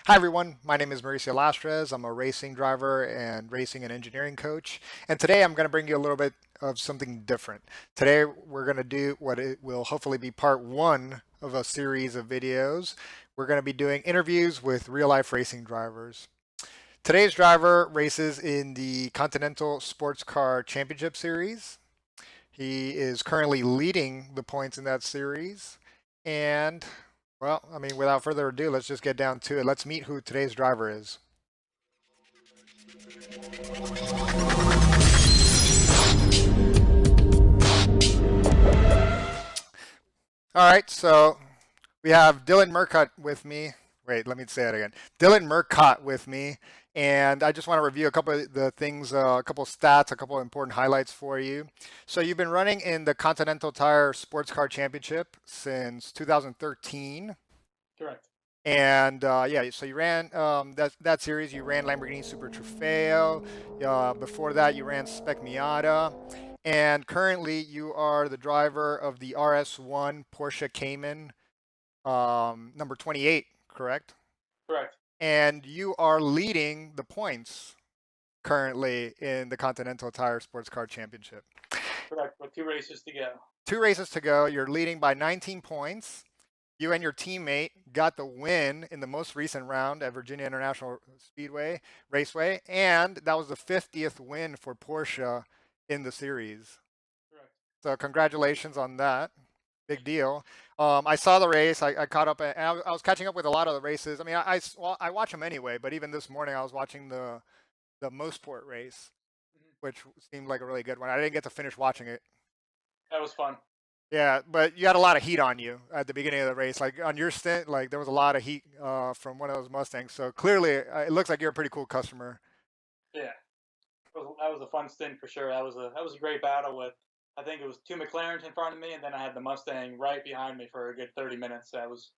Hi everyone, my name is Mauricio Lastres. I'm a racing driver and racing and engineering coach. And today I'm going to bring you a little bit of something different. Today we're going to do what it will hopefully be part one of a series of videos. We're going to be doing interviews with real life racing drivers. Today's driver races in the Continental Sports Car Championship Series. He is currently leading the points in that series. And well, I mean, without further ado, let's just get down to it. Let's meet who today's driver is. All right, so we have Dylan Murcott with me. Wait, let me say it again. Dylan Murcott with me, and I just want to review a couple of the things, a couple of stats, a couple of important highlights for you. So you've been running in the Continental Tire Sports Car Championship since 2013. Correct. And yeah, so you ran that series. You ran Lamborghini Super Trofeo. Before that, you ran Spec Miata, and currently you are the driver of the RS1 Porsche Cayman, number 28, correct? Correct. And you are leading the points currently in the Continental Tire Sports Car Championship. Correct. With 2 races to go. 2 races to go. You're leading by 19 points. You and your teammate got the win in the most recent round at Virginia International Speedway Raceway, and that was the 50th win for Porsche in the series. Correct. So congratulations on that. Big deal. I saw the race. I caught up. I was catching up with a lot of the races. I mean, I watch them anyway, but even this morning I was watching the Mosport race, which seemed like a really good one. I didn't get to finish watching it. That was fun. Yeah, but you had a lot of heat on you at the beginning of the race. Like on your stint, like there was a lot of heat from one of those Mustangs. So clearly, it looks like you're a pretty cool customer. Yeah. That was a fun stint for sure. That was a great battle with, I think it was 2 McLarens in front of me, and then I had the Mustang right behind me for a good 30 minutes. That was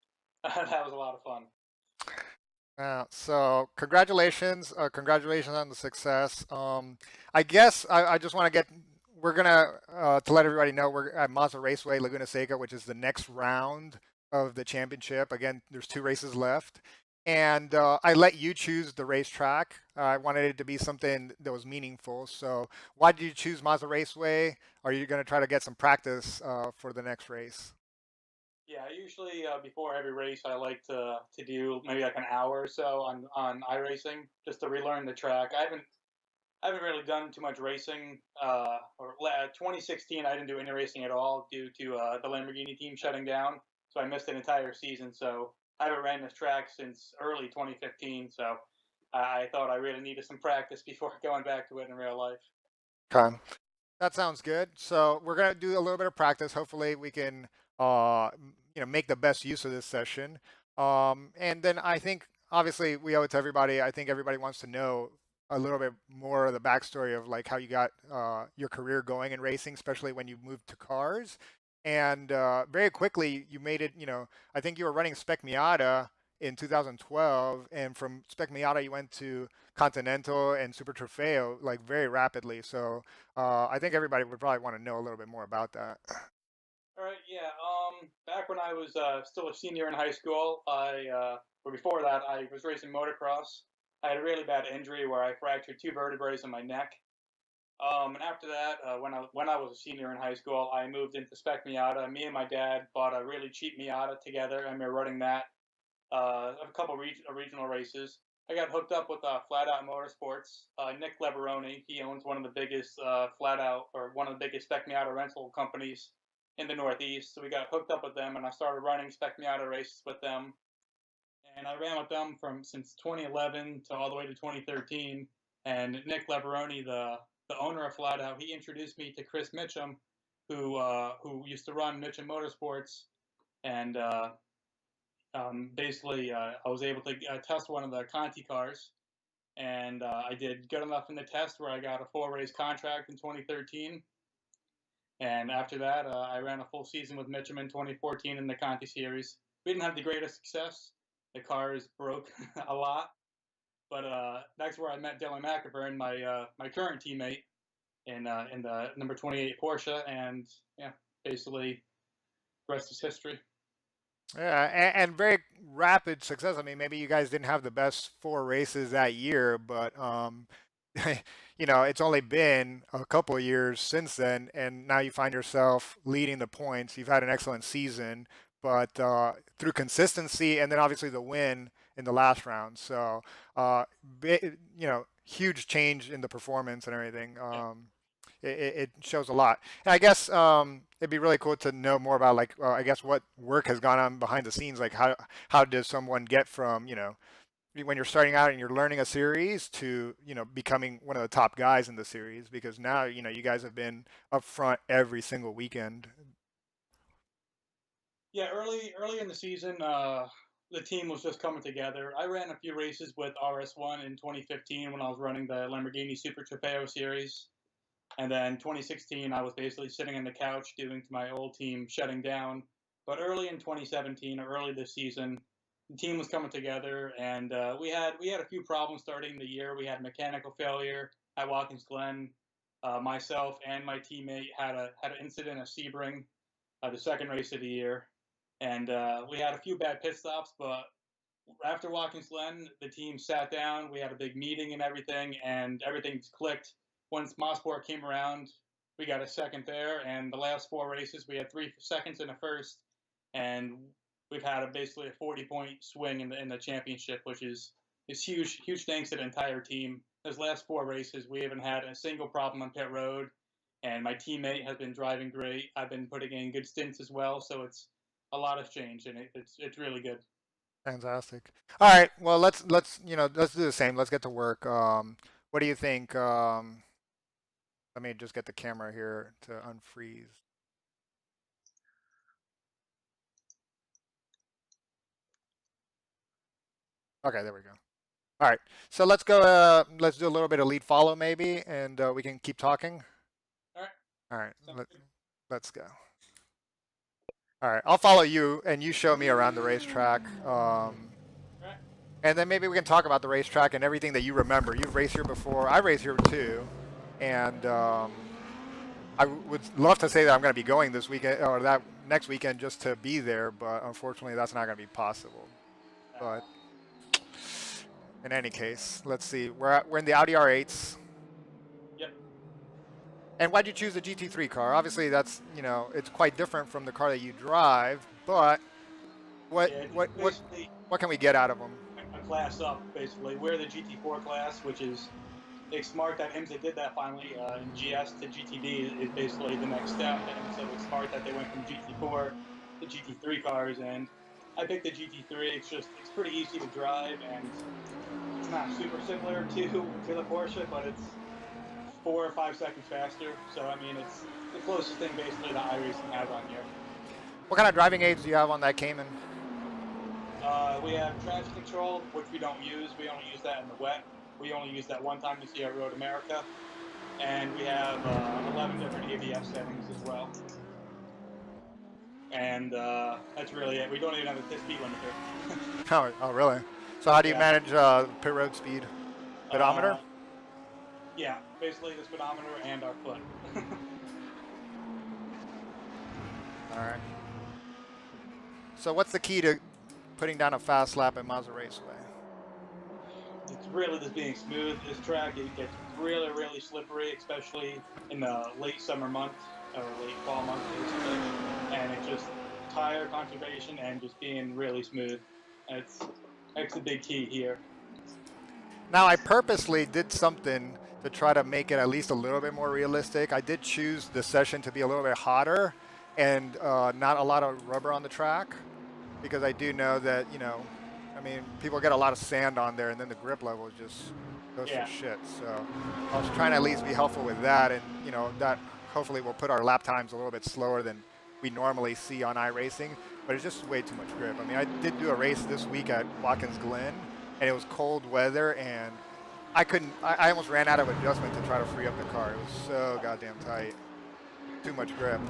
that was a lot of fun. So congratulations, congratulations on the success. I guess I just want to get. We're gonna to let everybody know we're at Mazda Raceway Laguna Seca, which is the next round of the championship. Again, there's 2 races left, and I let you choose the racetrack. I wanted it to be something that was meaningful. So, why did you choose Mazda Raceway? Are you gonna try to get some practice for the next race? Yeah, usually before every race, I like to do maybe like an hour or so on iRacing just to relearn the track. I haven't really done too much racing. 2016, I didn't do any racing at all due to the Lamborghini team shutting down, so I missed an entire season. So I haven't ran this track since early 2015. So I thought I really needed some practice before going back to it in real life. Okay. That sounds good. So we're gonna do a little bit of practice. Hopefully, we can, make the best use of this session. And then I think, obviously, we owe it to everybody. I think everybody wants to know a little bit more of the backstory of like how you got your career going in racing, especially when you moved to cars. And very quickly, you made it. I think you were running Spec Miata in 2012, and from Spec Miata, you went to Continental and Super Trofeo like very rapidly. So I think everybody would probably want to know a little bit more about that. All right, yeah. Back when I was still a senior in high school, or before that, I was racing motocross. I had a really bad injury where I fractured 2 vertebrae in my neck. And after that, when I was a senior in high school, I moved into Spec Miata. Me and my dad bought a really cheap Miata together, and we were running that a couple regional races. I got hooked up with Flat Out Motorsports. Nick Leveroni, he owns one of the biggest Flat Out or one of the biggest Spec Miata rental companies in the Northeast. So we got hooked up with them, and I started running Spec Miata races with them. And I ran with them from since 2011 to all the way to 2013. And Nick Leveroni, the owner of Flat Out, he introduced me to Chris Mitchum, who used to run Mitchum Motorsports, and basically I was able to test one of the Conti cars, and I did good enough in the test where I got a 4 race contract in 2013. And after that, I ran a full season with Mitchum in 2014 in the Conti series. We didn't have the greatest success. The cars broke a lot, but that's where I met Dylan Murcott, my current teammate in the number 28 Porsche, and yeah, basically, the rest is history. Yeah, and very rapid success. I mean, maybe you guys didn't have the best 4 races that year, but it's only been a couple of years since then, and now you find yourself leading the points. You've had an excellent season, but through consistency and then obviously the win in the last round. So, huge change in the performance and everything. Yeah. It shows a lot. And I guess it'd be really cool to know more about like I guess what work has gone on behind the scenes. Like how does someone get from when you're starting out and you're learning a series to becoming one of the top guys in the series, because now you guys have been up front every single weekend. Yeah, early in the season, the team was just coming together. I ran a few races with RS1 in 2015 when I was running the Lamborghini Super Trofeo series. And then 2016, I was basically sitting on the couch doing to my old team shutting down. But early in 2017, or early this season, the team was coming together, and we had a few problems starting the year. We had mechanical failure at Watkins Glen. Myself and my teammate had an incident at Sebring, the second race of the year, and we had a few bad pit stops. But after Watkins Glen, the team sat down. We had a big meeting and everything's clicked. Once Mosport came around, we got a second there, and the last 4 races, we had 3 seconds in the first, and we've had basically a 40-point swing in the championship, which is huge. Huge thanks to the entire team. Those last 4 races, we haven't had a single problem on pit road, and my teammate has been driving great. I've been putting in good stints as well, so it's a lot has changed, and it's really good. Fantastic. All right, well let's do the same. Let's get to work. What do you think? Let me just get the camera here to unfreeze. Okay, there we go. All right, so let's go. Let's do a little bit of lead follow maybe, and we can keep talking. All right, All right, sounds good. let's go. All right, I'll follow you, and you show me around the racetrack. All right. And then maybe we can talk about the racetrack and everything that you remember. You've raced here before. I raced here too, and I would love to say that I'm going to be going this weekend or that next weekend just to be there, but unfortunately, that's not going to be possible. But in any case, let's see. We're in the Audi R8s. Yep. And why'd you choose the GT3 car? Obviously, that's it's quite different from the car that you drive. But what Yeah, what it's what basically what can we get out of them? a class up. Basically, we're the GT4 class, which is it's smart that IMSA did that finally. And GS to GTD is basically the next step, and so it's smart that they went from GT4 to GT3 cars. And I picked the GT3. It's pretty easy to drive, and it's not super similar to the Porsche, but it's 4 or 5 seconds faster. So I mean, it's the closest thing basically that iRacing has on here. What kind of driving aids do you have on that Cayman? We have traction control, which we don't use. We only use that in the wet. We only use that one time to see at Road America. And we have 11 different ABS settings as well. And that's really it. We don't even have a speed limiter. Oh, really? So how do you Yeah. manage pit road speed? Speedometer? Yeah, basically the speedometer and our foot. All right. So what's the key to putting down a fast lap at Mazda Raceway? It's really just being smooth. This track, it gets really, really slippery, especially in the late summer months or late fall months, basically. And it's just tire conservation and just being really smooth. And that's the big key here. Now, I purposely did something to try to make it at least a little bit more realistic. I did choose the session to be a little bit hotter and not a lot of rubber on the track, because I do know that, I mean, people get a lot of sand on there and then the grip level just goes Yeah. to shit. So I was trying to at least be helpful with that, and, that hopefully will put our lap times a little bit slower than we normally see on iRacing, but it's just way too much grip. I mean, I did do a race this week at Watkins Glen, and it was cold weather, and I almost ran out of adjustment to try to free up the car. It was so goddamn tight. Too much grip.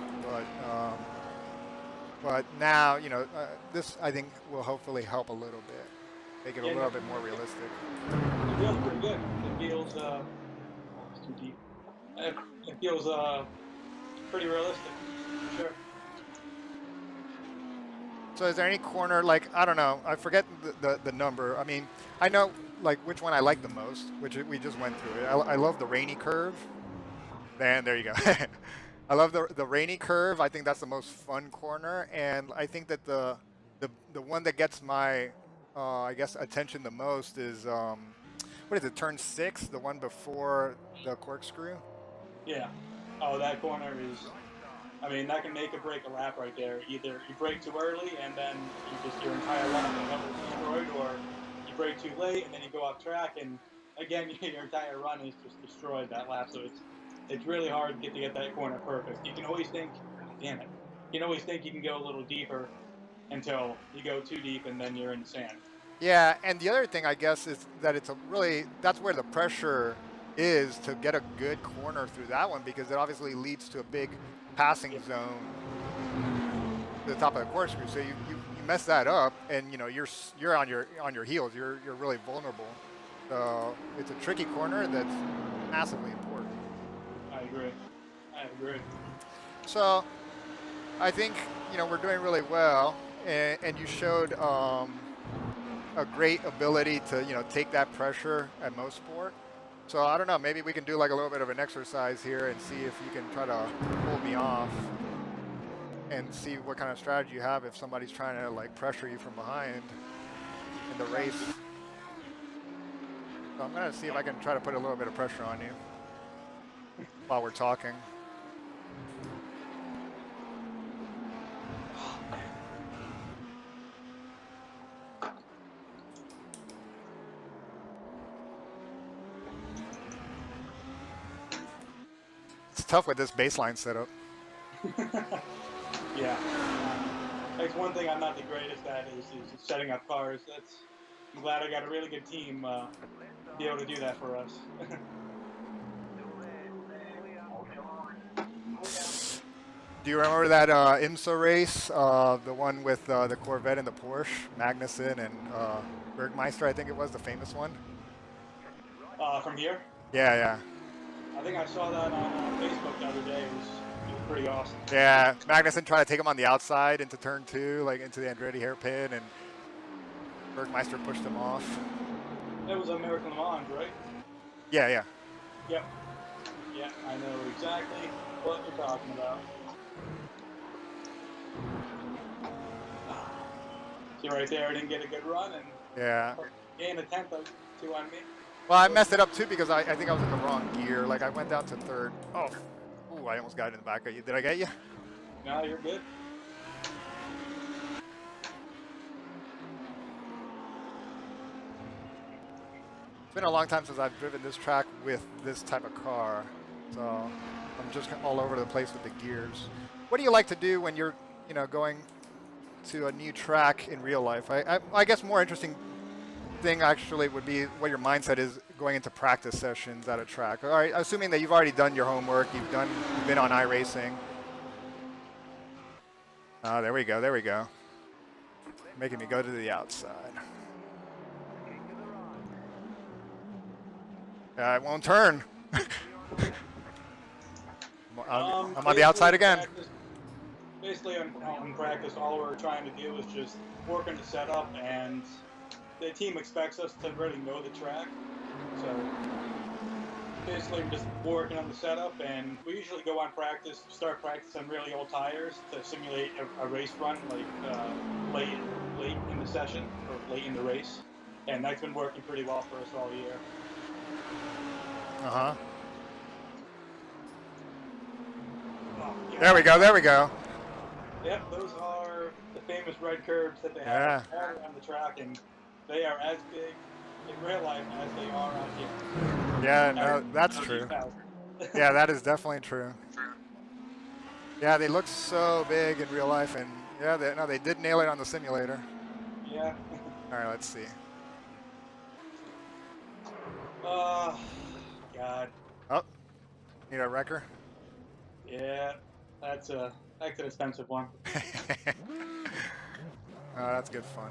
But now, this I think will hopefully help a little bit. Make it a little bit more realistic. It feels pretty good. It feels, it's too deep. It feels pretty realistic, for sure. So is there any corner, like, I don't know, I forget the number. I mean, I know like which one I like the most, which we just went through. I love the rainy curve. And there you go. I love the rainy curve. I think that's the most fun corner, and I think that the one that gets my I guess attention the most is what is it? Turn 6, the one before the corkscrew. Yeah. Oh, that corner is. I mean, that can make or break a lap right there. Either you brake too early and then your entire lap is destroyed, or you brake too late and then you go off track and again your entire run is just destroyed that lap. So it's really hard to get that corner perfect. You can always think, oh, damn it. You can always think you can go a little deeper until you go too deep and then you're in the sand. Yeah, and the other thing I guess is that it's a really that's where the pressure is to get a good corner through that one because it obviously leads to a big passing Yeah. zone to the top of the corkscrew. So you mess that up, and you're on your heels. You're really vulnerable. So it's a tricky corner that's massively important. I agree. I agree. So I think we're doing really well, and you showed a great ability to take that pressure at most sport. So I don't know, maybe we can do like a little bit of an exercise here and see if you can try to hold me off and see what kind of strategy you have if somebody's trying to like pressure you from behind in the race. So I'm gonna see if I can try to put a little bit of pressure on you while we're talking. It's tough with this baseline setup. Yeah. That's one thing I'm not the greatest at is setting up cars. I'm glad I got a really good team to be able to do that for us. Do you remember that IMSA race, the one with the Corvette and the Porsche, Magnussen and Bergmeister, I think it was, the famous one? From here, Yeah, yeah. I think I saw that on Facebook the other day. It was pretty awesome. Yeah, Magnussen tried to take him on the outside into turn 2, like into the Andretti hairpin, and Bergmeister pushed him off. That was American Le Mans, right? Yeah, yeah. Yep. Yeah, I know exactly what you're talking about. See right there, I didn't get a good run and Yeah. gained a tenth or two on me. Well, I messed it up too because I think I was in the wrong gear. Like I went down to third. Oh, ooh, I almost got in the back of you. Did I get you? No, you're good. It's been a long time since I've driven this track with this type of car, so I'm just all over the place with the gears. What do you like to do when you're, going to a new track in real life? I guess more interesting thing actually would be what your mindset is going into practice sessions at a track. All right, assuming that you've already done your homework, you've been on iRacing. There we go, there we go. Making me go to the outside. It won't turn. I'm on the outside again. Basically, on practice, all we're trying to do is just work on the setup, and the team expects us to really know the track. So basically, we're just working on the setup, and we usually go on start practice on really old tires to simulate a race run, like late in the session or late in the race, and that's been working pretty well for us all year. Uh-huh. Oh, yeah. There we go, there we go. Yep, those are the famous red curves that they have on the track, and they are as big in real life as they are on here. Yeah, no, that's true. Yeah, that is definitely true. Yeah, they look so big in real life, and yeah, they did nail it on the simulator. Yeah. All right, let's see. God. Oh, need a wrecker? Yeah, that's an expensive one. That's good fun.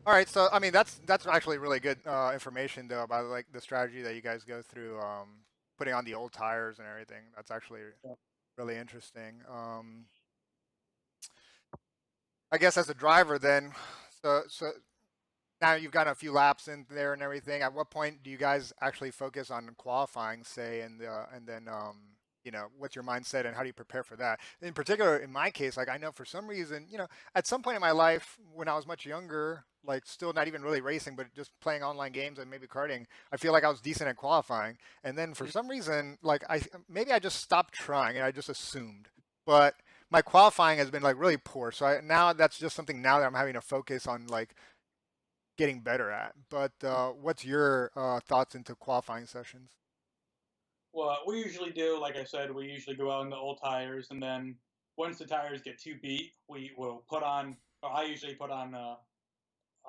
All right, so I mean that's actually really good information though about like the strategy that you guys go through, putting on the old tires and everything. That's actually really interesting. I guess as a driver, then, so now you've got a few laps in there and everything. At what point do you guys actually focus on qualifying, say, and then what's your mindset and how do you prepare for that? In particular, in my case, like I know for some reason, at some point in my life when I was much younger, like still not even really racing, but just playing online games and maybe karting, I feel like I was decent at qualifying. And then for some reason, like maybe I just stopped trying and I just assumed. But my qualifying has been like really poor. So now that's just something now that I'm having to focus on like getting better at. But what's your thoughts into qualifying sessions? Well, we usually do, like I said, we usually go out in the old tires, and then once the tires get too beat, we will put on. Or I usually put on.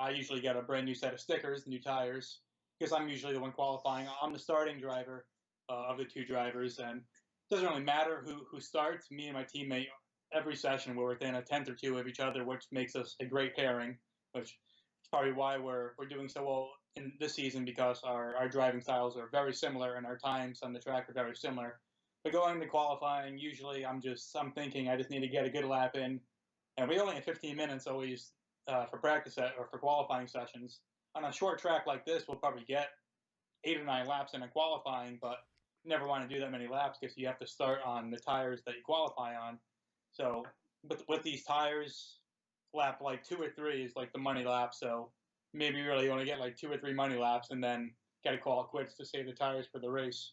I usually get a brand new set of stickers, new tires, because I'm usually the one qualifying. I'm the starting driver of the two drivers, and it doesn't really matter who starts. Me and my teammate, every session we're within a tenth or two of each other, which makes us a great pairing. Which is probably why we're doing so well in this season, because our driving styles are very similar and our times on the track are very similar. But going to qualifying, usually I'm thinking I just need to get a good lap in, and we only have 15 minutes always for practice or for qualifying sessions. On a short track like this, we'll probably get 8 or 9 laps in a qualifying, but you never want to do that many laps because you have to start on the tires that you qualify on. So with these tires, lap like 2 or 3 is like the money lap. So maybe you really only get like 2 or 3 money laps and then got to call it quits to save the tires for the race.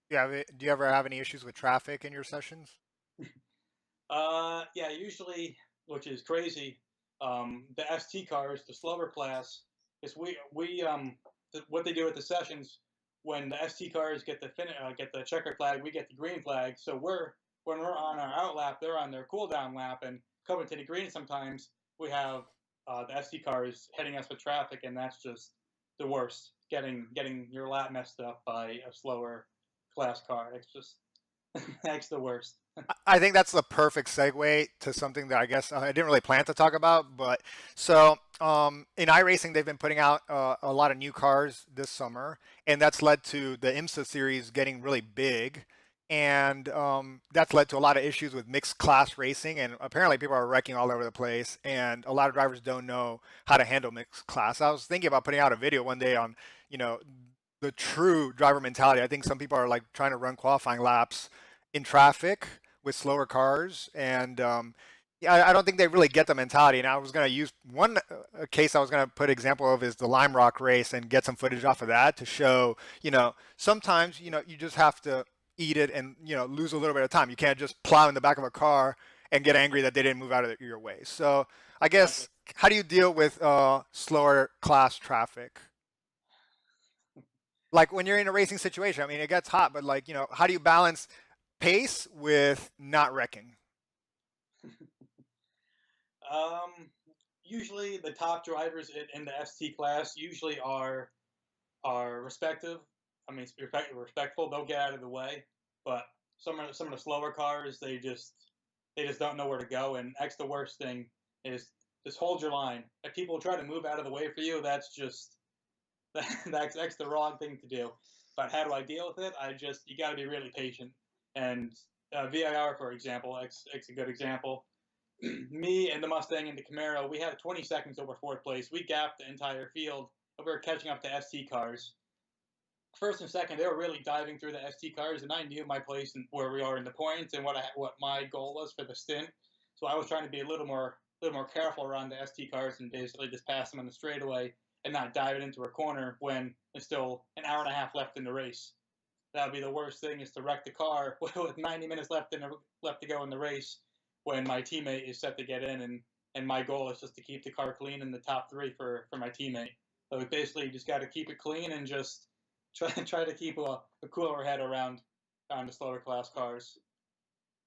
Yeah, do you ever have any issues with traffic in your sessions? Yeah, usually, which is crazy. The ST cars, the slower class, is what they do at the sessions when the ST cars get the checker flag, we get the green flag. So when we're on our out lap, they're on their cool down lap, and coming to the green sometimes we have the ST cars hitting us with traffic, and that's just the worst. Getting your lap messed up by a slower class car. It's just that's the worst. I think that's the perfect segue to something that I guess I didn't really plan to talk about. But so in iRacing, they've been putting out a lot of new cars this summer, and that's led to the IMSA series getting really big. And that's led to a lot of issues with mixed class racing. And apparently, people are wrecking all over the place. And a lot of drivers don't know how to handle mixed class. I was thinking about putting out a video one day on, you know, the true driver mentality. I think some people are like trying to run qualifying laps in traffic with slower cars, and yeah, I don't think they really get the mentality. And I was going to use one case I was going to put example of is the Lime Rock race and get some footage off of that to show, sometimes, you just have to eat it and, lose a little bit of time. You can't just plow in the back of a car and get angry that they didn't move out of your way. So I Exactly. guess, how do you deal with slower class traffic? Like when you're in a racing situation, I mean, it gets hot, but like, how do you balance pace with not wrecking? Um, Usually the top drivers in the ST class usually are respective. I mean, respectful. They'll get out of the way, but some of the slower cars, they just don't know where to go. And that's the worst thing is just hold your line. If people try to move out of the way for you, that's just that's the wrong thing to do. But how do I deal with it? You got to be really patient. And VIR, for example, it's a good example. Me and the Mustang and the Camaro, we had 20 seconds over fourth place. We gapped the entire field, and we were catching up to ST cars. First and second, they were really diving through the ST cars, and I knew my place and where we are in the points and what my goal was for the stint. So I was trying to be a little more careful around the ST cars and basically just pass them on the straightaway and not dive it into a corner when there's still an hour and a half left in the race. That would be the worst thing is to wreck the car with 90 minutes left to go in the race when my teammate is set to get in, and my goal is just to keep the car clean in the top three for my teammate. So basically, you just got to keep it clean and just try to keep a cooler head around the slower class cars.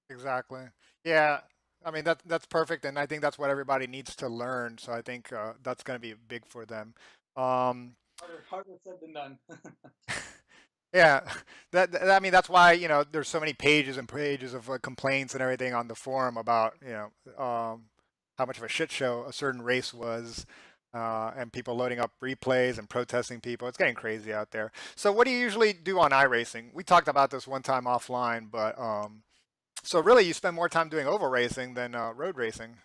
Exactly. Yeah. I mean that's perfect, and I think that's what everybody needs to learn. So I think that's going to be big for them. Um, Harder said than done. yeah, I mean that's why there's so many pages and pages of complaints and everything on the forum about how much of a shit show a certain race was, and people loading up replays and protesting people. It's getting crazy out there. So what do you usually do on iRacing? We talked about this one time offline, but so really, you spend more time doing oval racing than road racing.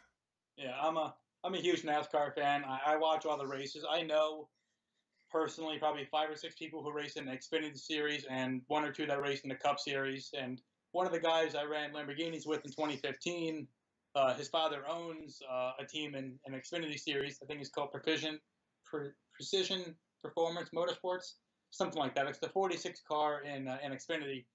Yeah, I'm a huge NASCAR fan. I watch all the races. I know personally probably 5 or 6 people who race in the Xfinity Series and one or two that race in the Cup Series. And one of the guys I ran Lamborghinis with in 2015, his father owns a team in an Xfinity Series. I think it's called Precision Performance Motorsports, something like that. It's the 46 car in Xfinity,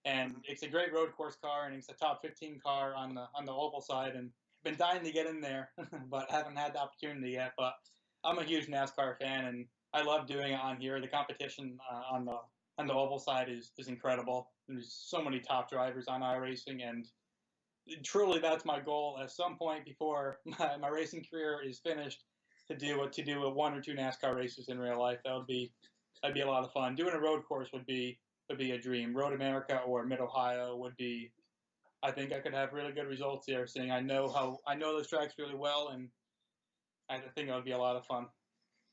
and it's a great road course car, and it's a top 15 car on the oval side. And been dying to get in there, but haven't had the opportunity yet. But I'm a huge NASCAR fan, and I love doing it on here. The competition on the oval side is incredible. There's so many top drivers on iRacing, and truly that's my goal at some point before my racing career is finished to do a one or two NASCAR races in real life. That'd be a lot of fun. Doing a road course would be a dream. Road America or Mid Ohio would be. I think I could have really good results there. Seeing I know those tracks really well, and I think it would be a lot of fun.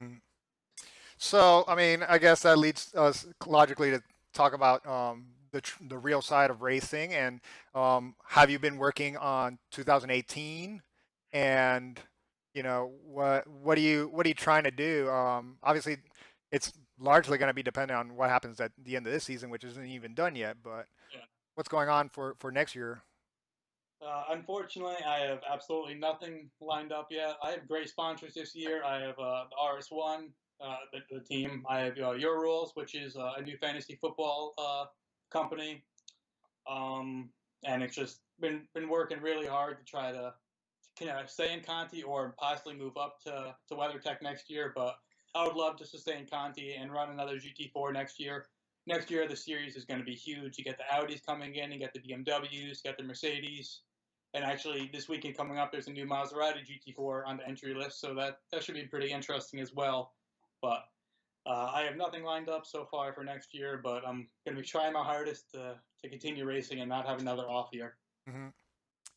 Mhm. So, I mean, I guess that leads us logically to talk about the real side of racing. And have you been working on 2018? And what are you trying to do? Obviously, it's largely going to be dependent on what happens at the end of this season, which isn't even done yet. But Yeah. what's going on for next year? Unfortunately, I have absolutely nothing lined up yet. I have great sponsors this year. I have the RS1, the team. I have Yourulz, which is a new fantasy football company. Um, and it's just been working really hard to try to stay in Conti or possibly move up to WeatherTech next year. But I would love to stay in Conti and run another GT4 next year. Next year, the series is going to be huge. You get the Audis coming in, you get the BMWs, you get the Mercedes, and actually this weekend coming up, there's a new Maserati GT4 on the entry list, so that should be pretty interesting as well. But I have nothing lined up so far for next year, but I'm going to be trying my hardest to continue racing and not have another off year. Hmm.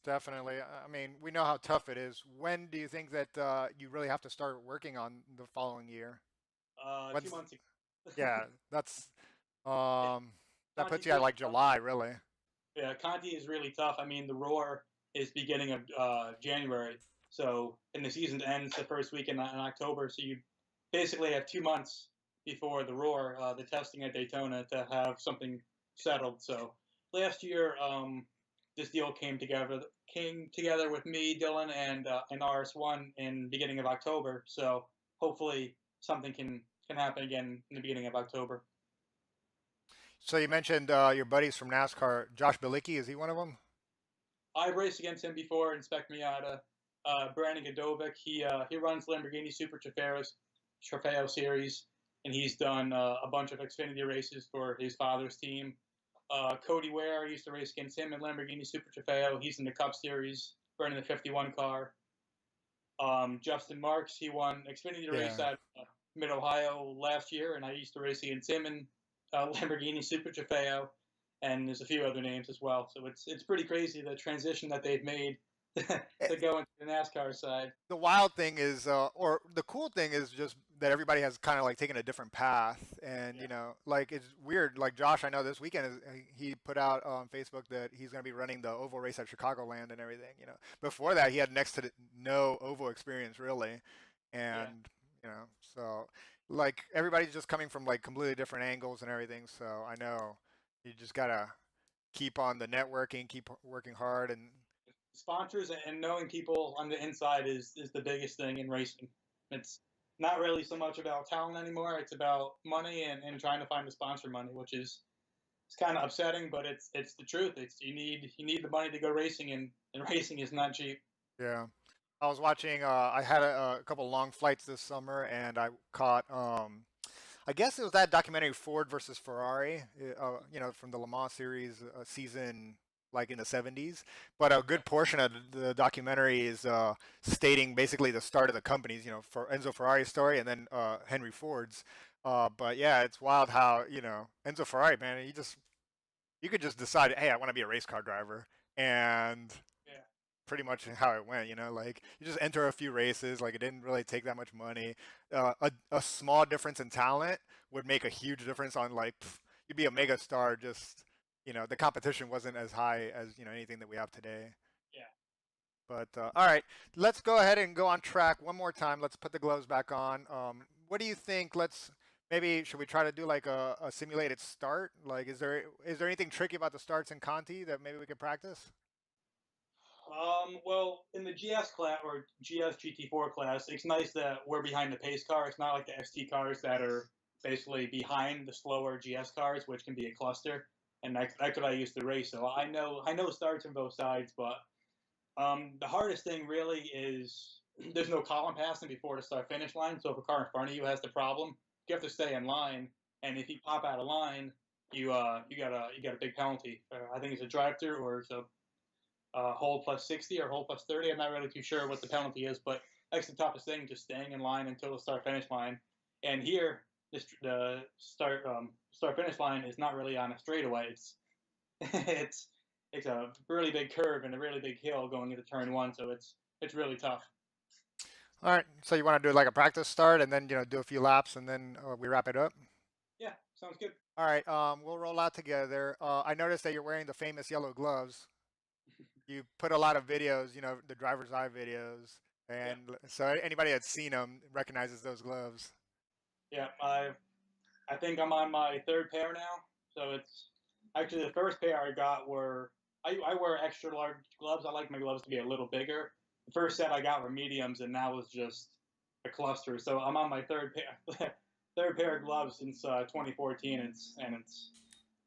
Definitely. I mean, we know how tough it is. When do you think that you really have to start working on the following year? Two When's months ago. Yeah, that's Yeah, that puts Conti's you at really like tough. July, really. Yeah, Conti is really tough. I mean, the Roar is beginning of January, so and the season ends the first week in October. So you basically have 2 months before the Roar, the testing at Daytona, to have something settled. So last year, this deal came together with me, Dylan, and RS1 in beginning of October. So hopefully something can happen again in the beginning of October. So you mentioned your buddies from NASCAR. Josh Bilicki, is he one of them? I've raced against him before in Spec Miata. Brandon Godovic, he runs Lamborghini Super Trofeo series, and he's done a bunch of Xfinity races for his father's team. Cody Ware, I used to race against him in Lamborghini Super Trofeo. He's in the Cup Series, running the 51 car. Justin Marks, he won Xfinity race Yeah. at Mid Ohio last year, and I used to race against him in Lamborghini Super Trofeo, and there's a few other names as well. So it's pretty crazy the transition that they've made Eh, to go into the NASCAR side. The wild thing is, or the cool thing is just that everybody has kind of like taken a different path, and Yeah, like it's weird. Like Josh, I know this weekend he put out on Facebook that he's going to be running the oval race at Chicagoland and everything. Before that he had next to no oval experience really, yeah. and so like everybody's just coming from like completely different angles and everything. So I know you just gotta keep on the networking, keep working hard, and Sponsors and knowing people on the inside is the biggest thing in racing. It's not really so much about talent anymore. It's about money and trying to find the sponsor money, which is it's kind of upsetting, but it's the truth. It's you need the money to go racing, and racing is not cheap. yeah. I was watching. I had a couple long flights this summer, and I caught. I guess it was that documentary Ford versus Ferrari. From the Le Mans series season, like in the '70s. But a Okay. good portion of the documentary is stating basically the start of the companies. For Enzo Ferrari's story, and then Henry Ford's. But yeah, it's wild how Enzo Ferrari, man. You could just decide, hey, I want to be a race car driver, and Yeah. pretty much how it went. Like you just enter a few races. Like it didn't really take that much money. A small difference in talent would make a huge difference on like you'd be a mega star. Just the competition wasn't as high as anything that we have today. Yeah. But all right, let's go ahead and go on track one more time. Let's put the gloves back on. What do you think? Maybe should we try to do like a simulated start? Like, is there anything tricky about the starts in Conti that maybe we could practice? Well, in the GS class or GS GT4 class, it's nice that we're behind the pace car. It's not like the ST cars that are basically behind the slower GS cars, which can be a cluster. And that's what I used to race. So I know starts on both sides, but the hardest thing really is there's no column passing before the start finish line. So if a car in front of you has the problem, you have to stay in line. And if you pop out of line, you got a big penalty. I think it's a drive through or it's a hold plus 60 or hold plus 30. I'm not really too sure what the penalty is, but that's the toughest thing, just staying in line until the start finish line. And here, the start finish line is not really on a straightaway. It's it's it's a really big curve and a really big hill going into turn one, so it's really tough. All right, so you want to do like a practice start and then do a few laps and then we wrap it up. Yeah, sounds good. All right, we'll roll out together. I noticed that you're wearing the famous yellow gloves. You put a lot of videos, the driver's eye videos, Yeah, and so anybody that's seen them recognizes those gloves. yeah. I think I'm on my third pair now, so it's actually the first pair I got were I wear extra large gloves. I like my gloves to be a little bigger. The first set I got were mediums, and that was just a cluster. So I'm on my third pair, third pair of gloves since 2014. It's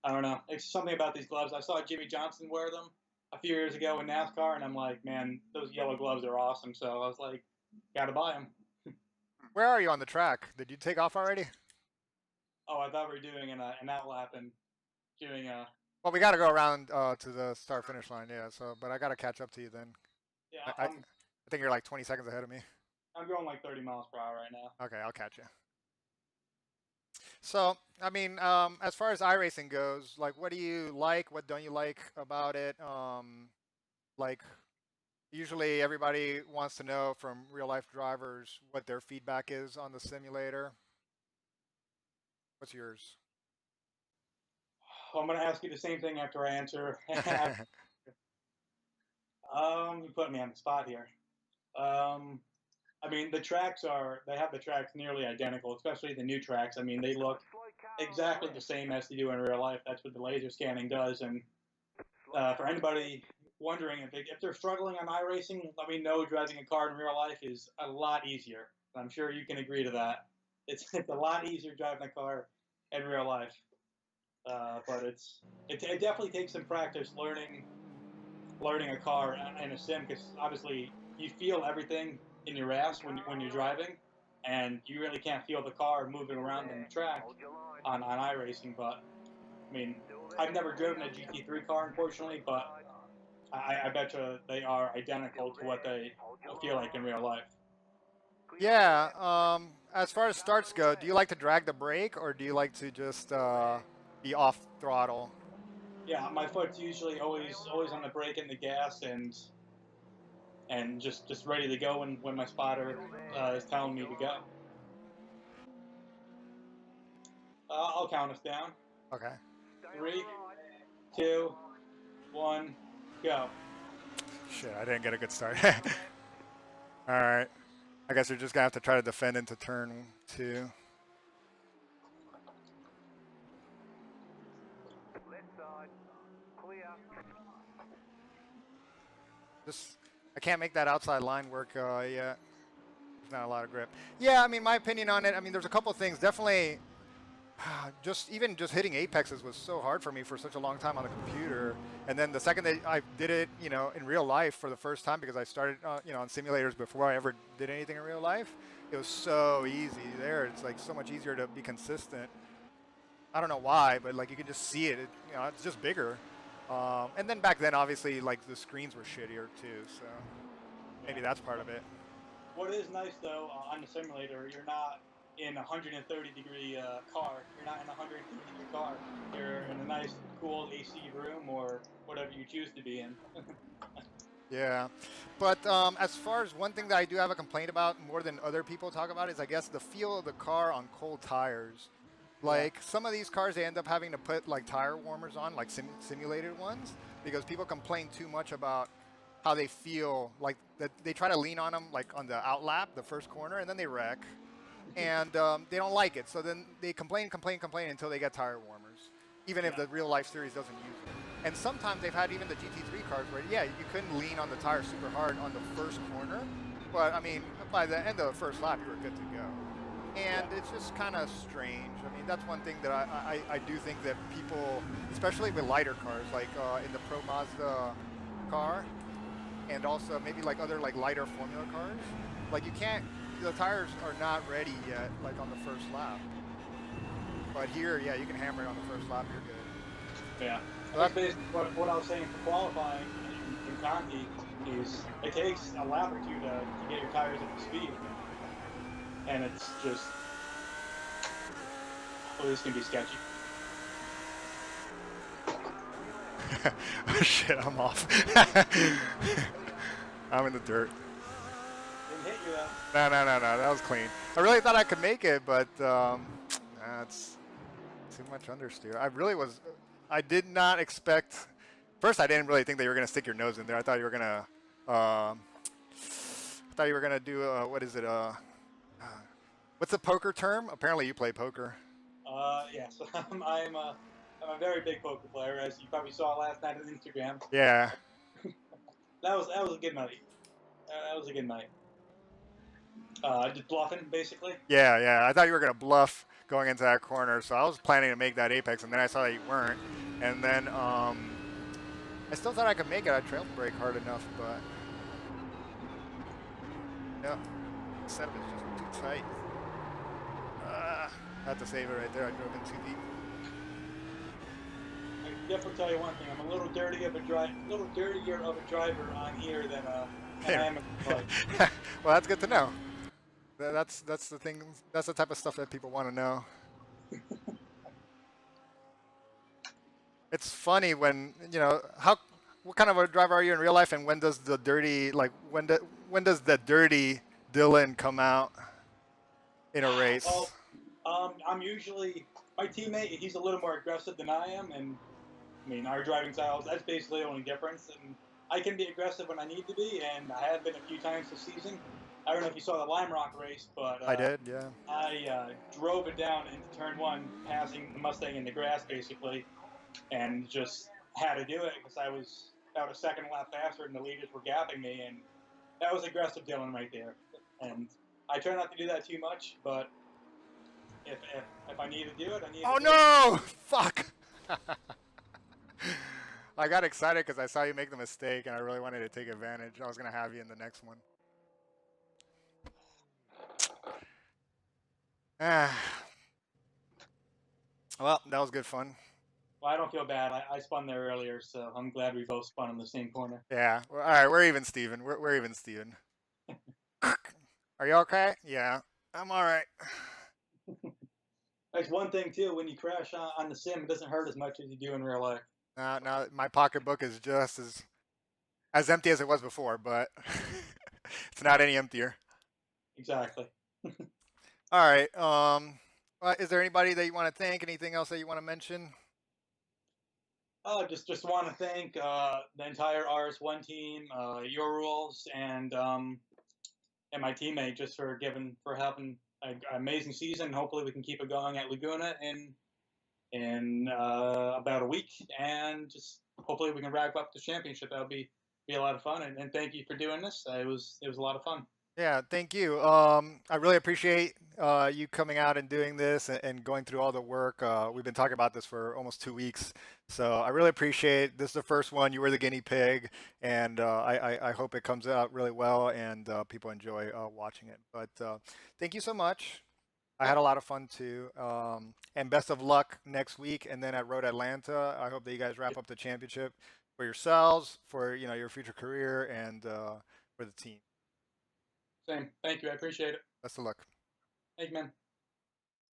I don't know. It's something about these gloves. I saw Jimmy Johnson wear them a few years ago in NASCAR, and I'm like, man, those yellow gloves are awesome. So I was like, gotta buy them. Where are you on the track? Did you take off already? Oh, I thought we were doing an outlap and doing a Well, we got to go around to the start finish line, yeah. So, but I got to catch up to you then. yeah. I think you're like 20 seconds ahead of me. I'm going like 30 miles per hour right now. Okay, I'll catch you. So, I mean, as far as iRacing goes, like, what do you like? What don't you like about it? Like, usually everybody wants to know from real life drivers what their feedback is on the simulator. What's yours? I'm gonna ask you the same thing after I answer. You put me on the spot here. Um, I mean, they have the tracks nearly identical, especially the new tracks. I mean, they look exactly the same as they do in real life. That's what the laser scanning does. And for anybody wondering if they're struggling on iRacing, let me know driving a car in real life is a lot easier. I'm sure you can agree to that. It's a lot easier driving a car in real life. But it definitely takes some practice learning a car in a sim because obviously you feel everything in your ass when you're driving, and you really can't feel the car moving around in the track on iRacing. But I mean, I've never driven a GT3 car, unfortunately, but I bet you they are identical to what they feel like in real life. Yeah, as far as starts go, do you like to drag the brake or do you like to just be off throttle? Yeah, my foot's usually always on the brake and the gas, and just ready to go when my spotter is telling me to go. I'll count us down. Okay. 3, 2, 1, go. Shit, I didn't get a good start. All right. I guess you're just gonna have to try to defend into turn two. Just, I can't make that outside line work yet. There's not a lot of grip. Yeah, I mean, my opinion on it. I mean, there's a couple things. Definitely, just hitting apexes was so hard for me for such a long time on the computer. And then the second that I did it, in real life for the first time, because I started, on simulators before I ever did anything in real life, it was so easy there. It's like so much easier to be consistent. I don't know why, but like you can just see it. It's just bigger. And then back then, obviously, like the screens were shittier too. So maybe Yeah. that's part of it. What is nice though on the simulator, you're not in a 130-degree car. You're not in a 130-degree car. You're in a nice, cool AC room or whatever you choose to be in. Yeah, but as far as one thing that I do have a complaint about more than other people talk about is I guess the feel of the car on cold tires. Yeah. Like some of these cars, they end up having to put like tire warmers on, like simulated ones, because people complain too much about how they feel like that they try to lean on them like on the outlap, the first corner, and then they wreck, and they don't like it. So then they complain until they get tire warmers, even if Yeah. the real life series doesn't use it. And sometimes they've had even the GT3 cars where yeah, you couldn't lean on the tire super hard on the first corner, but I mean by the end of the first lap you were good to go. And Yeah. it's just kind of strange. I mean, that's one thing that I do think that people, especially with lighter cars, like in the Pro Mazda car, and also maybe like other like lighter Formula cars, like you can't, the tires are not ready yet, like on the first lap. But here, yeah, you can hammer it on the first lap, you're good. Yeah. So That's basically what I was saying for qualifying in Conti is it takes a lap or two to get your tires up to speed. And it's just, well, this can be sketchy. oh shit, I'm off. I'm in the dirt. Didn't hit you though. No, that was clean. I really thought I could make it, but that's too much understeer. I did not expect, first I didn't really think that you were going to stick your nose in there. I thought you were going to, do, what is it, what's the poker term? Apparently you play poker. Yes, I'm a very big poker player, as you probably saw last night on Instagram. Yeah. That was a good night. That was a good night. Just bluffing, basically. Yeah. I thought you were going to bluff going into that corner, so I was planning to make that apex, and then I saw that you weren't. And then I still thought I could make it. I trail brake hard enough, but no, the setup is just too tight. I had to save it right there. I drove in too deep. I can definitely tell you one thing: I'm a little dirtier of a driver on here than I am. Well, that's good to know. That's the thing. That's the type of stuff that people want to know. It's funny when what kind of a driver are you in real life, and when does the dirty when does the dirty Dylan come out in a race? Well, I'm usually my teammate. He's a little more aggressive than I am, and I mean our driving styles. That's basically the only difference. And I can be aggressive when I need to be, and I have been a few times this season. I don't know if you saw the Lime Rock race, but I did, yeah. I drove it down into turn one, passing the Mustang in the grass, basically, and just had to do it because I was about a second lap faster, and the leaders were gapping me, and that was aggressive Dylan right there. And I try not to do that too much, but if I need to do it, I need to do it. Oh no! Fuck! I got excited because I saw you make the mistake, and I really wanted to take advantage. I was gonna have you in the next one. Well, that was good fun. Well, I don't feel bad. I spun there earlier, so I'm glad we both spun in the same corner. Yeah. Well, all right, we're even, Steven. We're even, Steven. Are you okay? Yeah. I'm all right. That's one thing too. When you crash on the sim, it doesn't hurt as much as you do in real life. Now my pocketbook is just as empty as it was before, but it's not any emptier. Exactly. All right. Is there anybody that you want to thank? Anything else that you want to mention? Just want to thank the entire RS1 team, Yourulz, and my teammate just for having an amazing season. Hopefully, we can keep it going at Laguna in about a week, and just hopefully we can wrap up the championship. That would be a lot of fun. And thank you for doing this. It was a lot of fun. Yeah, thank you. I really appreciate you coming out and doing this and going through all the work. We've been talking about this for almost 2 weeks, so I really appreciate this. Is the first one. You were the guinea pig, and I hope it comes out really well and people enjoy watching it. But thank you so much. I had a lot of fun too, and best of luck next week. And then at Road Atlanta, I hope that you guys wrap up the championship for yourselves, for your future career, and for the team. Same. Thank you. I appreciate it. Best of luck. Thank you, man.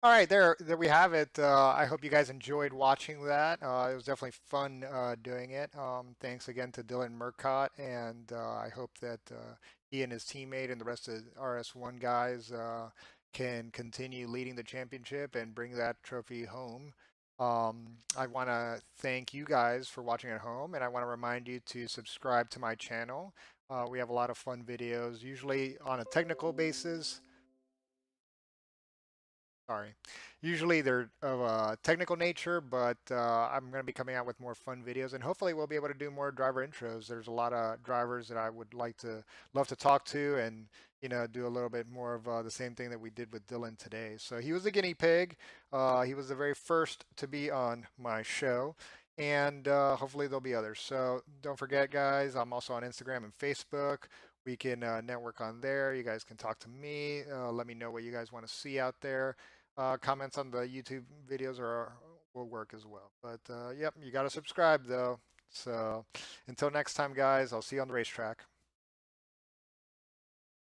All right, there we have it. I hope you guys enjoyed watching that. It was definitely fun doing it. Thanks again to Dylan Murcott, and I hope that he and his teammate and the rest of the RS1 guys can continue leading the championship and bring that trophy home. I want to thank you guys for watching at home, and I want to remind you to subscribe to my channel. We have a lot of fun videos, usually on a technical basis. Sorry. Usually they're of a technical nature, but I'm going to be coming out with more fun videos, and hopefully we'll be able to do more driver intros. There's a lot of drivers that I would love to talk to, and do a little bit more of the same thing that we did with Dylan today. So he was the guinea pig. He was the very first to be on my show, and hopefully there'll be others. So don't forget, guys. I'm also on Instagram and Facebook. We can network on there. You guys can talk to me. Let me know what you guys want to see out there. Comments on the YouTube videos will work as well. But yep, you got to subscribe though. So until next time, guys, I'll see you on the racetrack.